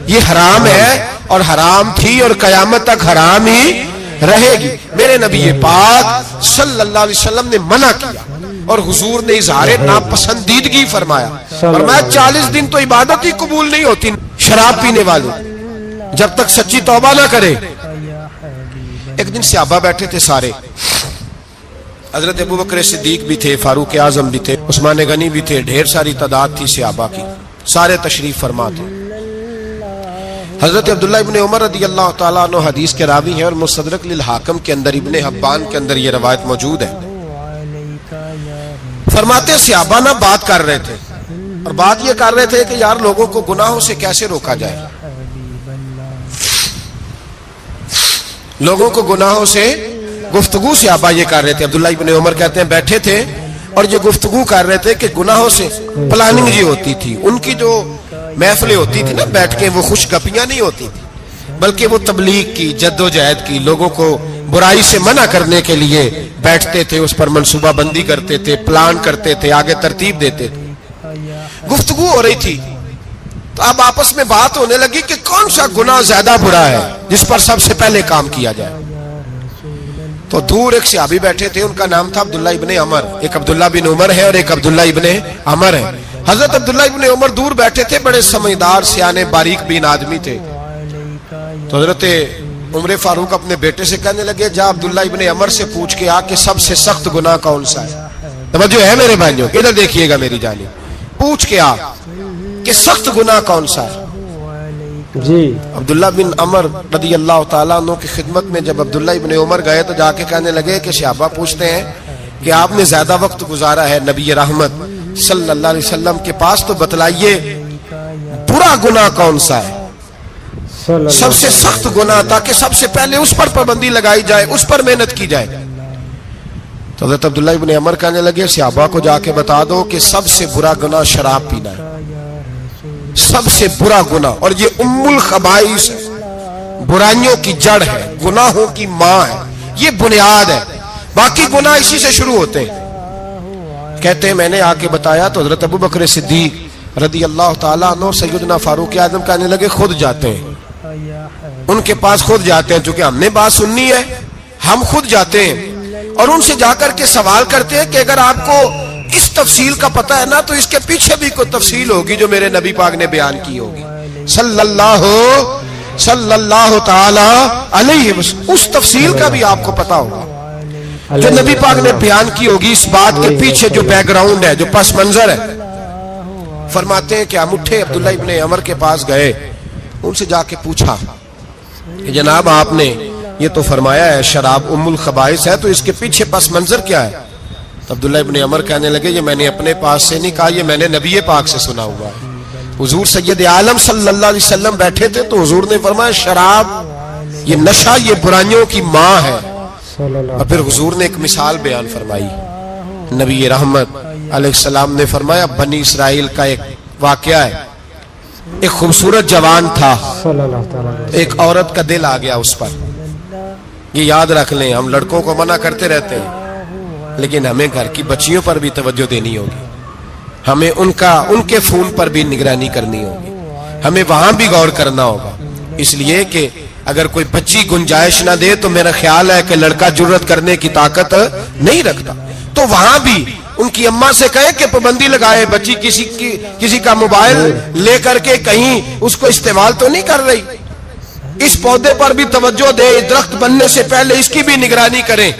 یہ حرام ہے اور حرام تھی اور قیامت تک حرام ہی رہے گی. میرے نبی پاک صلی اللہ علیہ وسلم نے منع کیا اور حضور نے اظہار ناپسندیدگی فرمایا. فرمایا 40 دن تو عبادت ہی قبول نہیں ہوتی شراب پینے والے جب تک سچی توبہ نہ کرے. ایک دن صحابہ بیٹھے تھے سارے, حضرت ابو بکر صدیق بھی تھے, فاروق اعظم بھی تھے, عثمان غنی بھی تھے, ڈھیر ساری تعداد تھی صحابہ کی, سارے تشریف فرما تھے. حضرت عبداللہ ابن عمر رضی اللہ تعالیٰ عنہ حدیث کے راوی ہیں, اور مستدرک للحاکم کے اندر, ابن حبان کے اندر یہ روایت موجود ہے. فرماتے صحابہ نہ بات کر رہے تھے, اور بات یہ کر رہے تھے کہ یار لوگوں کو گناہوں سے کیسے روکا جائے, لوگوں کو گناہوں سے گفتگو. صحابہ یہ کر رہے تھے, عبداللہ ابن عمر کہتے ہیں بیٹھے تھے اور یہ گفتگو کر رہے تھے کہ گناہوں سے پلاننگ یہ ہوتی تھی. ان کی جو محفلیں ہوتی تھی نا بیٹھ کے, وہ خوش گپیاں نہیں ہوتی تھی, بلکہ وہ تبلیغ کی, جد و جہد کی, لوگوں کو برائی سے منع کرنے کے لیے بیٹھتے تھے, اس پر منصوبہ بندی کرتے تھے, پلان کرتے تھے, آگے ترتیب دیتے تھے. گفتگو ہو رہی تھی تو اب آپس میں بات ہونے لگی کہ کون سا گناہ زیادہ برا ہے جس پر سب سے پہلے کام کیا جائے. تو دور ایک صحابی بیٹھے تھے, ان کا نام تھا عبداللہ ابن عمر. ایک عبداللہ بن عمر ہے اور ایک عبداللہ ابن عمر ہے. حضرت عبداللہ ابن عمر دور بیٹھے تھے, بڑے سمجھدار سیانے باریک بین آدمی تھے. تو حضرت عمر فاروق اپنے بیٹے سے کہنے لگے جا عبداللہ ابن عمر سے پوچھ کے آ کہ سب سے سخت گناہ کون سا ہے. توجہ ہے میرے بھائیوں, ادھر دیکھیے گا میری جانب, پوچھ کے آ کہ سخت گناہ کون سا ہے. جی عبداللہ بن عمر رضی اللہ تعالیٰ عنہ کی خدمت میں جب عبداللہ ابن عمر گئے تو جا کے کہنے لگے کہ صحابہ پوچھتے ہیں کہ آپ نے زیادہ وقت گزارا ہے نبی رحمت صلی اللہ علیہ وسلم کے پاس، تو بتلائیے برا گناہ کون سا ہے، سب سے سخت گناہ، تاکہ سب سے پہلے اس پر پابندی لگائی جائے، اس پر محنت کی جائے۔ تو حضرت عبداللہ ابن عمر کہنے لگے صحابہ کو جا کے بتا دو کہ سب سے برا گناہ شراب پینا ہے، سب سے برا گناہ، اور یہ ام الخبائث ہے، برائیوں کی جڑ ہے، گناہوں کی ماں ہے، یہ بنیاد ہے، باقی گناہ اسی سے شروع ہوتے ہیں۔ کہتے ہیں میں نے آ کے بتایا تو حضرت ابو بکر صدیق رضی اللہ تعالیٰ عنہ سیدنا فاروق اعظم کہنے لگے خود جاتے ہیں، ان کے پاس خود جاتے ہیں، چونکہ ہم نے بات سننی ہے ہم خود جاتے ہیں اور ان سے جا کر کے سوال کرتے ہیں کہ اگر آپ کو اس تفصیل کا پتہ ہے نا تو اس کے پیچھے بھی کوئی تفصیل ہوگی جو میرے نبی پاک نے بیان کی ہوگی صلی اللہ تعالی علیہ وسلم، اس تفصیل کا بھی آپ کو پتہ ہوگا جو نبی پاک نے بیان کی ہوگی، اس بات کے پیچھے جو بیک گراؤنڈ ہے، جو پس منظر ہے۔ فرماتے ہیں کہ ہم اٹھے، عبداللہ ابن عمر کے پاس گئے، ان سے جا کے پوچھا کہ جناب آپ نے یہ تو فرمایا ہے شراب ام الخبائث ہے، تو اس کے پیچھے پس منظر کیا ہے؟ تو عبداللہ ابن عمر کہنے لگے یہ میں نے اپنے پاس سے نہیں کہا، یہ میں نے نبی پاک سے سنا ہوا ہے۔ حضور سید عالم صلی اللہ علیہ وسلم بیٹھے تھے تو حضور نے فرمایا شراب یہ نشہ یہ برائیوں کی ماں ہے، اور پھر حضور نے ایک مثال بیان فرمائی، نبی رحمت علیہ السلام نے فرمایا بنی اسرائیل کا ایک واقعہ ہے، ایک خوبصورت جوان تھا، ایک عورت کا دل آ گیا اس پر۔ یہ یاد رکھ لیں، ہم لڑکوں کو منع کرتے رہتے ہیں لیکن ہمیں گھر کی بچیوں پر بھی توجہ دینی ہوگی، ہمیں ان کے فون پر بھی نگرانی کرنی ہوگی، ہمیں وہاں بھی غور کرنا ہوگا، اس لیے کہ اگر کوئی بچی گنجائش نہ دے تو میرا خیال ہے کہ لڑکا جرت کرنے کی طاقت نہیں رکھتا، تو وہاں بھی ان کی اماں سے کہے کہ پابندی لگائے، بچی کسی کا موبائل لے کر کے کہیں اس کو استعمال تو نہیں کر رہی، اس پودے پر بھی توجہ دے، درخت بننے سے پہلے اس کی بھی نگرانی کریں،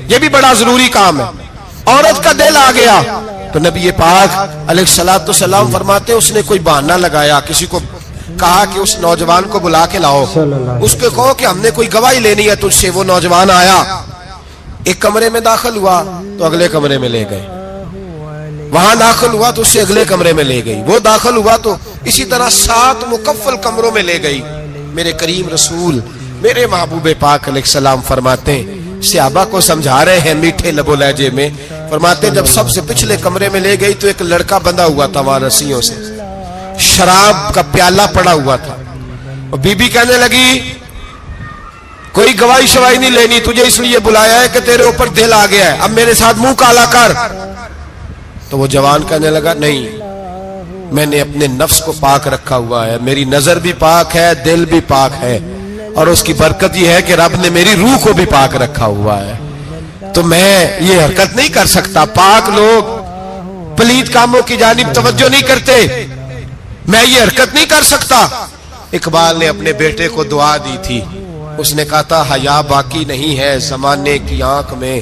یہ بھی بڑا ضروری کام ہے۔ عورت کا دل آ گیا تو نبی پاک علیہ الصلوۃ والسلام فرماتے اس نے کوئی بہانہ لگایا، کسی کو کہا کہ اس نوجوان کو بلا کے لاؤ، اس کو کہو کہ ہم نے کوئی گواہی لینی ہے تجھ سے۔ وہ نوجوان آیا، ایک کمرے میں داخل ہوا تو اگلے کمرے میں لے گئے، وہاں داخل ہوا تو اس سے اگلے کمرے میں لے گئی، وہ داخل ہوا تو اسی طرح 7 مکفل کمروں میں لے گئی۔ میرے کریم رسول میرے محبوب پاک علیہ السلام فرماتے ہیں، صحابہ کو سمجھا رہے ہیں میٹھے لب و لہجے میں، فرماتے ہیں جب سب سے پچھلے کمرے میں لے گئی تو ایک لڑکا بندھا ہوا تھا وہاں رسیوں سے، شراب کا پیالہ پڑا ہوا تھا، اور بی بی کہنے لگی کوئی گواہی شواہی نہیں لینی، تجھے اس لیے بلایا ہے کہ تیرے اوپر دل آ گیا ہے، اب میرے ساتھ منہ کالا کر۔ تو وہ جوان کہنے لگا نہیں، میں نے اپنے نفس کو پاک رکھا ہوا ہے، میری نظر بھی پاک ہے، دل بھی پاک ہے، اور اس کی برکت یہ ہے کہ رب نے میری روح کو بھی پاک رکھا ہوا ہے، تو میں یہ حرکت نہیں کر سکتا۔ پاک لوگ پلید کاموں کی جانب توجہ نہیں کرتے، میں یہ حرکت نہیں کر سکتا۔ اقبال نے اپنے بیٹے کو دعا دی تھی، اس نے کہا تھا حیا باقی نہیں ہے زمانے کی آنکھ میں،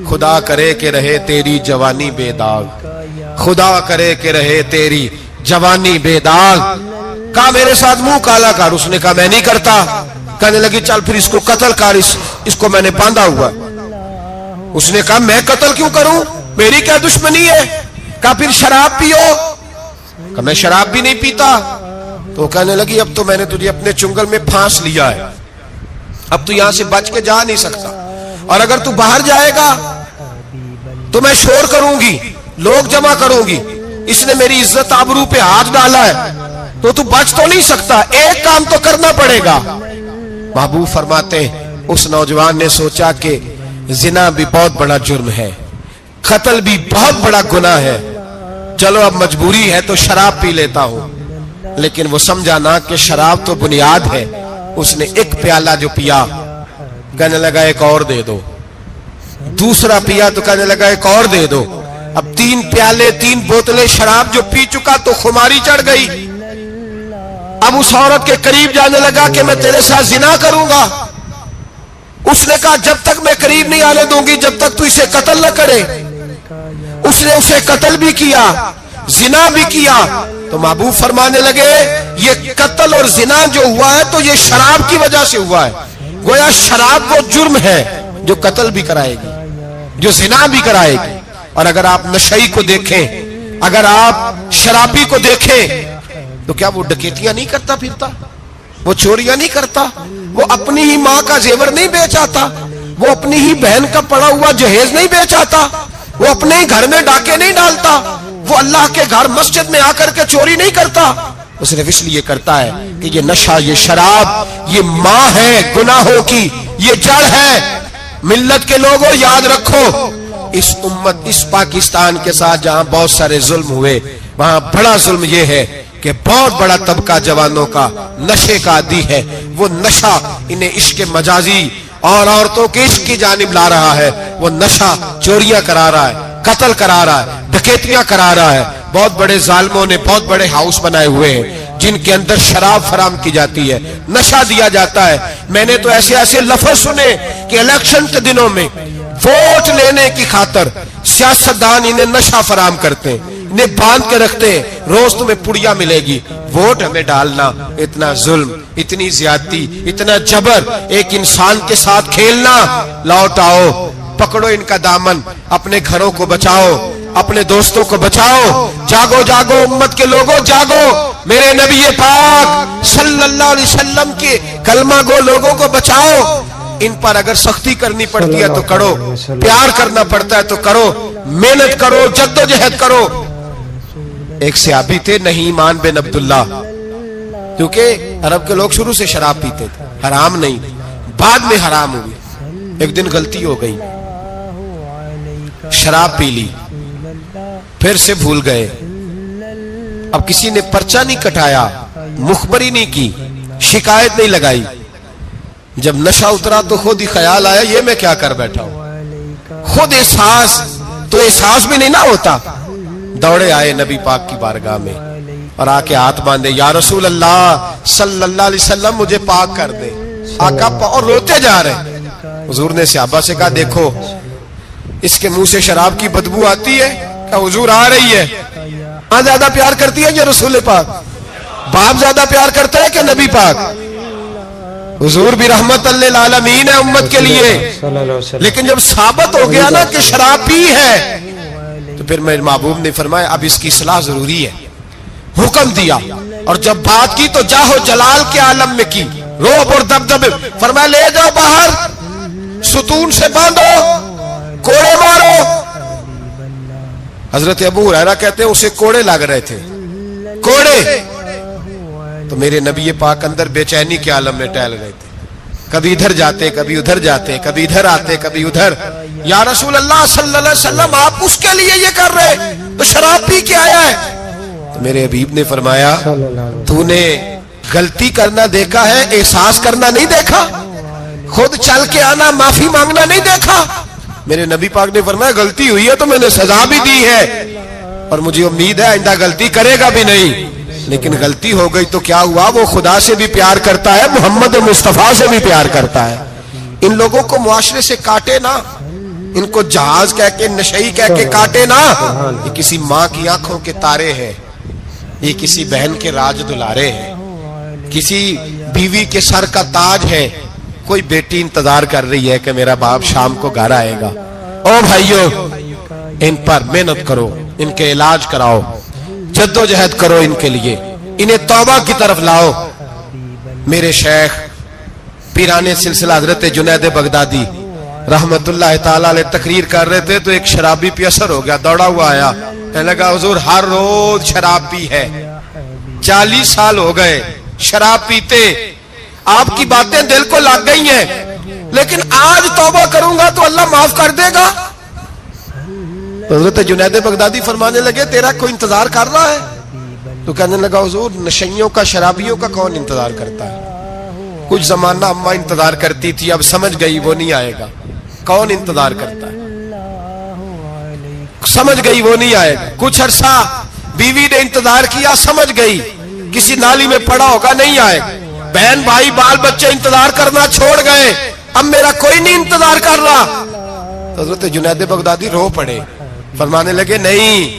خدا کرے کہ رہے تیری جوانی بے داغ، خدا کرے کہ رہے تیری جوانی بے داغ۔ کہا میرے ساتھ منہ کالا کر، اس نے کہا میں نہیں کرتا۔ کہنے لگی چل پھر اس کو قتل کر، اس کو میں نے باندھا ہوا۔ اس نے کہا میں قتل کیوں کروں، میری کیا دشمنی ہے؟ کہا پھر شراب پیو، کہا میں شراب بھی نہیں پیتا۔ تو کہنے لگی اب تو میں نے تجھے اپنے چنگل میں پھانس لیا ہے، اب تو یہاں سے بچ کے جا نہیں سکتا، اور اگر تو باہر جائے گا تو میں شور کروں گی، لوگ جمع کروں گی، اس نے میری عزت آبرو پہ ہاتھ ڈالا ہے، تو بچ تو نہیں سکتا، ایک کام تو کرنا پڑے گا۔ محبوب فرماتے اس نوجوان نے سوچا کہ زنا بھی بہت بڑا جرم ہے، قتل بھی بہت بڑا گناہ ہے، چلو اب مجبوری ہے تو شراب پی لیتا ہوں۔ لیکن وہ سمجھا نہ کہ شراب تو بنیاد ہے، اس نے ایک پیالہ جو پیا کہنے لگا ایک اور دے دو، دوسرا پیا تو کہنے لگا ایک اور دے دو، اب 3 پیالے 3 بوتلیں شراب جو پی چکا تو خماری چڑھ گئی۔ اب اس عورت کے قریب جانے لگا کہ میں تیرے ساتھ زنا کروں گا، اس نے کہا جب تک میں قریب نہیں آنے دوں گی جب تک تو اسے قتل نہ کرے۔ اس نے اسے قتل بھی کیا، زنا بھی کیا، تو محبوب فرمانے لگے یہ قتل اور زنا جو ہوا ہے تو یہ شراب کی وجہ سے ہوا ہے. گویا شراب وہ جرم ہے جو قتل بھی کرائے گی, جو زنا بھی کرائے گی. اور اگر آپ نشئی کو دیکھیں, اگر آپ شرابی کو دیکھیں تو کیا وہ ڈکیتیاں نہیں کرتا پھرتا, وہ چوریاں نہیں کرتا, وہ اپنی ہی ماں کا زیور نہیں بیچ آتا, وہ اپنی ہی بہن کا پڑا ہوا جہیز نہیں بیچ آتا, وہ اپنے ہی گھر میں ڈاکے نہیں ڈالتا, وہ اللہ کے گھر مسجد میں آ کر کے چوری نہیں کرتا. وہ صرف اس لیے کرتا ہے کہ یہ نشہ, یہ شراب یہ ماں ہے گناہوں کی, یہ جڑ ہے. ملت کے لوگوں یاد رکھو, اس امت, اس پاکستان کے ساتھ جہاں بہت سارے ظلم ہوئے, وہاں بڑا ظلم یہ ہے کہ بہت بڑا طبقہ جوانوں کا نشے کا عادی ہے. وہ نشہ انہیں عشق مجازی اور عورتوں کے عشق کی جانب لا رہا ہے. وہ نشہ چوریاں کرا رہا ہے, قتل کرا رہا ہے, ڈکیتیاں کرا رہا ہے. بہت بڑے ظالموں نے بہت بڑے ہاؤس بنائے ہوئے ہیں جن کے اندر شراب فراہم کی جاتی ہے, نشہ دیا جاتا ہے. میں نے تو ایسے ایسے لفظ سنے کہ الیکشن کے دنوں میں ووٹ لینے کی خاطر سیاستدان انہیں نشہ فراہم کرتے ہیں, انہیں باندھ کے رکھتے ہیں, روز تمہیں پڑیا ملے گی, ووٹ ہمیں ڈالنا. اتنا ظلم, اتنی زیادتی, اتنا جبر, ایک انسان کے ساتھ کھیلنا. لوٹ آؤ, پکڑو ان کا دامن, اپنے گھروں کو بچاؤ, اپنے دوستوں کو بچاؤ. جاگو جاگو امت کے لوگوں, جاگو. میرے نبی پاک صلی اللہ علیہ وسلم کے کلمہ گو لوگوں کو بچاؤ. ان پر اگر سختی کرنی پڑتی ہے تو کرو, پیار کرنا پڑتا ہے تو کرو, محنت کرو, جد و جہد کرو. ایک صحابی تھے نعیمان بن عبداللہ, کیونکہ عرب کے لوگ شروع سے شراب پیتے تھے, حرام نہیں, بعد میں حرام ہوئی. ایک دن غلطی ہو گئی, شراب پی لی, پھر سے بھول گئے. اب کسی نے پرچہ نہیں کٹایا, مخبری نہیں کی, شکایت نہیں لگائی. جب نشہ اترا تو خود ہی خیال آیا یہ میں کیا کر بیٹھا ہوں. خود احساس, تو احساس بھی نہیں نہ ہوتا. دوڑے آئے نبی پاک کی بارگاہ میں اور آ کے ہاتھ باندھے, یا رسول اللہ صلی اللہ علیہ وسلم مجھے پاک کر دے. آقا اور روتے جا رہے. حضور نے صحابہ سے کہا دیکھو اس کے منہ سے شراب کی بدبو آتی ہے, کہ حضور آ رہی ہے. ماں زیادہ پیار کرتی ہے یا رسول پاک؟ باپ زیادہ پیار کرتا ہے کہ نبی پاک؟ حضور بھی رحمت للعالمین ہے امت کے لیے. لیکن جب ثابت ہو گیا نا کہ شراب پی ہے تو پھر میرے محبوب نے فرمایا اب اس کی اصلاح ضروری ہے, حکم دیا. اور جب بات کی تو جاہو جلال کے عالم میں کی, روب اور دبدبے. فرمایا لے جاؤ باہر, ستون سے باندھو, کوڑے مارو. حضرت ابو ہریرہ کہتے ہیں اسے کوڑے لگ رہے تھے, کوڑے. تو میرے نبی پاک اندر بے چینی کے عالم میں ٹہل رہے تھے, کبھی ادھر جاتے کبھی ادھر جاتے, کبھی ادھر آتے کبھی ادھر. یا رسول اللہ صلی اللہ علیہ وسلم آپ اس کے لیے یہ کر رہے تو شراب پی کے آیا ہے. تو میرے حبیب نے فرمایا تو نے غلطی کرنا دیکھا ہے, احساس کرنا نہیں دیکھا, خود چل کے آنا معافی مانگنا نہیں دیکھا. میرے نبی پاک نے فرمایا غلطی ہوئی ہے تو میں نے سزا بھی دی ہے اور مجھے امید ہے آئندہ غلطی کرے گا بھی نہیں. لیکن غلطی ہو گئی تو کیا ہوا, وہ خدا سے بھی پیار کرتا ہے, محمد مصطفیٰ سے بھی پیار کرتا ہے. ان لوگوں کو معاشرے سے کاٹے نا, ان کو جہاز کہہ کے نشئی کہہ کے کاٹے نا. یہ کسی ماں کی آنکھوں کے تارے ہیں, یہ کسی بہن کے راج دلارے ہیں, کسی بیوی کے سر کا تاج ہے. کوئی بیٹی انتظار کر رہی ہے کہ میرا باپ شام کو گھر آئے گا. او بھائیو, ان پر محنت کرو, ان کے علاج کراؤ, جد و جہد کرو ان کے لیے, انہیں توبہ کی طرف لاؤ. میرے شیخ پیرانے سلسلہ حضرت جنید بغدادی رحمت اللہ تعالی علیہ تقریر کر رہے تھے تو ایک شرابی پہ اثر ہو گیا, دوڑا ہوا آیا, کہنے لگا حضور ہر روز شراب پی ہے, 40 سال ہو گئے شراب پیتے, آپ کی باتیں دل کو لگ گئی ہیں, لیکن آج توبہ کروں گا تو اللہ معاف کر دے گا. حضرت جنید بغدادی فرمانے لگے تیرا کوئی انتظار کر رہا ہے؟ تو کہنے لگا حضور نشیوں کا, شرابیوں کا کون انتظار کرتا ہے؟ کچھ زمانہ اماں انتظار کرتی تھی, اب سمجھ گئی وہ نہیں آئے گا. کون انتظار کرتا ہے؟ سمجھ گئی وہ نہیں آئے گا. کچھ عرصہ بیوی نے انتظار کیا, سمجھ گئی کسی نالی میں پڑا ہوگا نہیں آئے گا. بہن بھائی بال بچے انتظار کرنا چھوڑ گئے, اب میرا کوئی نہیں انتظار کر رہا. حضرت جنید بغدادی رو پڑے, فرمانے لگے نہیں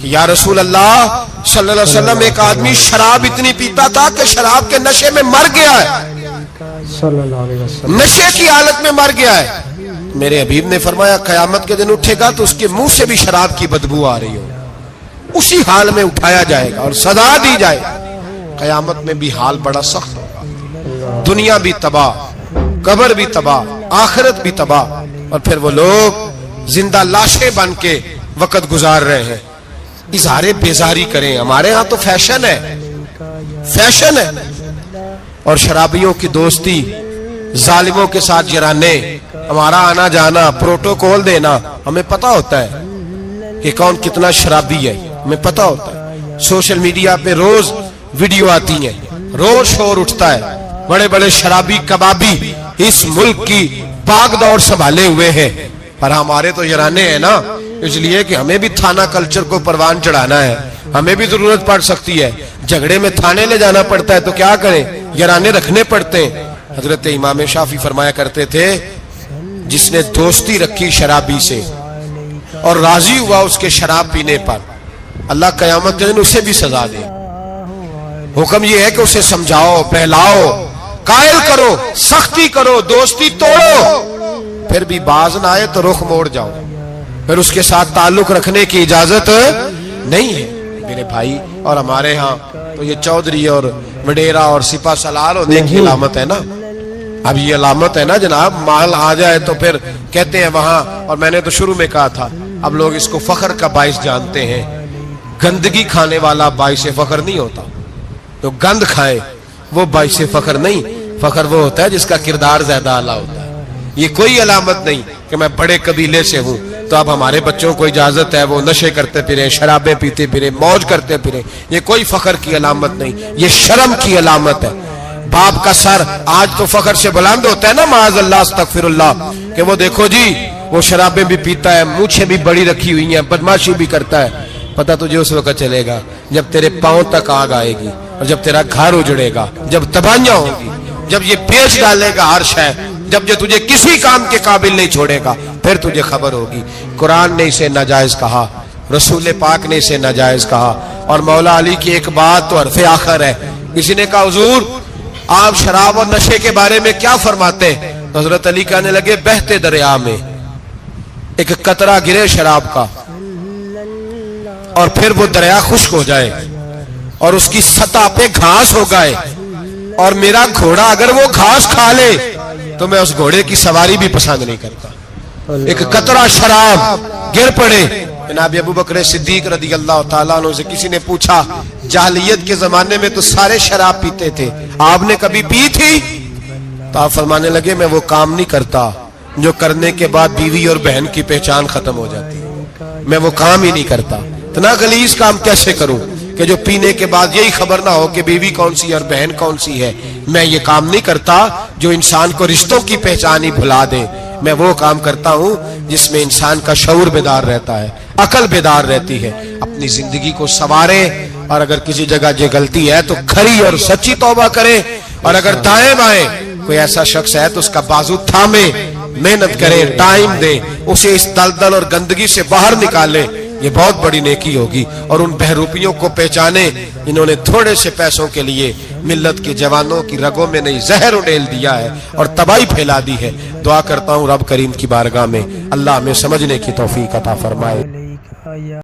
کہ یا رسول اللہ صلی اللہ علیہ وسلم، ایک آدمی شراب اتنی پیتا تھا کہ شراب کے نشے میں مر گیا ہے، صلی اللہ علیہ وسلم، نشے کی حالت میں مر گیا ہے۔ میرے حبیب نے فرمایا قیامت کے دن اٹھے گا تو اس کے منہ سے بھی شراب کی بدبو آ رہی ہو، اسی حال میں اٹھایا جائے گا اور سزا دی جائے گا۔ قیامت میں بھی حال بڑا سخت ہوگا، دنیا بھی تباہ، قبر بھی تباہ، آخرت بھی تباہ، اور پھر وہ لوگ زندہ لاشیں بن کے وقت گزار رہے ہیں۔ اظہار بیزاری کریں، ہمارے ہاں تو فیشن ہے، فیشن ہے، اور شرابیوں کی دوستی، ظالموں کے ساتھ جرانے، ہمارا آنا جانا، پروٹوکول دینا، ہمیں پتہ ہوتا ہے کہ کون کتنا شرابی ہے، ہمیں پتہ ہوتا ہے۔ سوشل میڈیا پہ روز ویڈیو آتی ہیں، روز شور اٹھتا ہے، بڑے بڑے شرابی کبابی اس ملک کی باغ دوڑ سنبھالے ہوئے ہیں، پر ہمارے تو یرانے ہیں نا، اس لیے کہ ہمیں بھی تھانہ کلچر کو پروان چڑھانا ہے، ہمیں بھی ضرورت پڑ سکتی ہے، جھگڑے میں تھانے لے جانا پڑتا ہے تو کیا کریں، یرانے رکھنے پڑتے ہیں۔ حضرت امام شافعی فرمایا کرتے تھے جس نے دوستی رکھی شرابی سے اور راضی ہوا اس کے شراب پینے پر، اللہ قیامت کے دن اسے بھی سزا دے۔ حکم یہ ہے کہ اسے سمجھاؤ، بہلاؤ، قائل کرو، سختی کرو، دوستی توڑو، پھر بھی باز نہ آئے تو رخ موڑ جاؤ، پھر اس کے ساتھ تعلق رکھنے کی اجازت نہیں ہے میرے بھائی۔ اور ہمارے ہاں تو یہ چودھری اور وڈیرا اور سپہ سالار ہونے کی علامت ہے نا، اب یہ علامت ہے نا جناب، مال آ جائے تو پھر کہتے ہیں وہاں، اور میں نے تو شروع میں کہا تھا اب لوگ اس کو فخر کا باعث جانتے ہیں۔ گندگی کھانے والا باعث فخر نہیں ہوتا، جو گند کھائے وہ باعث فخر نہیں، فخر وہ ہوتا ہے جس کا کردار زیادہ اعلیٰ ہوتا ہے۔ یہ کوئی علامت نہیں کہ میں بڑے قبیلے سے ہوں تو اب ہمارے بچوں کو اجازت ہے وہ نشے کرتے پھریں، شرابیں پیتے پھریں، موج کرتے پھریں، یہ کوئی فخر کی علامت نہیں، یہ شرم کی علامت ہے۔ باپ کا سر آج تو فخر سے بلند ہوتا ہے نا، معاذ اللہ استغفر اللہ، کہ وہ دیکھو جی وہ شرابیں بھی پیتا ہے، مونچھیں بھی بڑی رکھی ہوئی ہیں، بدماشی بھی کرتا ہے۔ پتہ تجھے اس وقت چلے گا جب تیرے پاؤں تک آگ آئے گی، اور جب تیرا گھر اجڑے گا، جب تباہیاں ہوں گی، جب یہ بیچ ڈالے گا ہر شے، جب یہ تجھے کسی کام کے قابل نہیں چھوڑے گا، پھر تجھے خبر ہوگی۔ قرآن نے اسے ناجائز کہا، رسول پاک نے اسے ناجائز کہا، اور مولا علی کی ایک بات تو حرف آخر ہے۔ کسی نے کہا حضور آپ شراب اور نشے کے بارے میں کیا فرماتے ہیں؟ تو حضرت علی کہنے لگے بہتے دریا میں ایک قطرہ گرے شراب کا اور پھر وہ دریا خشک ہو جائے اور اس کی سطح پہ گھاس ہو گئے، اور میرا گھوڑا اگر وہ گھاس کھا لے تو میں اس گھوڑے کی سواری بھی پسند نہیں کرتا۔ ایک قطرہ شراب گر پڑے۔ جناب ابو بکر صدیق رضی اللہ تعالیٰ عنہ سے کسی نے پوچھا جاہلیت کے زمانے میں تو سارے شراب پیتے تھے، آپ نے کبھی پی تھی؟ تو آپ فرمانے لگے میں وہ کام نہیں کرتا جو کرنے کے بعد بیوی اور بہن کی پہچان ختم ہو جاتی، میں وہ کام ہی نہیں کرتا۔ اتنا غلیظ کام کیسے کروں کہ جو پینے کے بعد یہی خبر نہ ہو کہ بیوی کون سی اور بہن کون سی ہے۔ میں یہ کام نہیں کرتا جو انسان کو رشتوں کی پہچان ہی بھلا دے، میں وہ کام کرتا ہوں جس میں انسان کا شعور بیدار رہتا ہے، عقل بیدار رہتی ہے۔ اپنی زندگی کو سنوارے، اور اگر کسی جگہ یہ غلطی ہے تو کھری اور سچی توبہ کرے، اور اگر دائیں بائیں کوئی ایسا شخص ہے تو اس کا بازو تھامے، محنت کرے، ٹائم دے، اسے اس دلدل اور گندگی سے باہر نکالے، یہ بہت بڑی نیکی ہوگی۔ اور ان بہروپیوں کو پہچانے جنہوں نے تھوڑے سے پیسوں کے لیے ملت کے جوانوں کی رگوں میں نہیں زہر اڈیل دیا ہے اور تباہی پھیلا دی ہے۔ دعا کرتا ہوں رب کریم کی بارگاہ میں اللہ ہمیں سمجھنے کی توفیق عطا فرمائے۔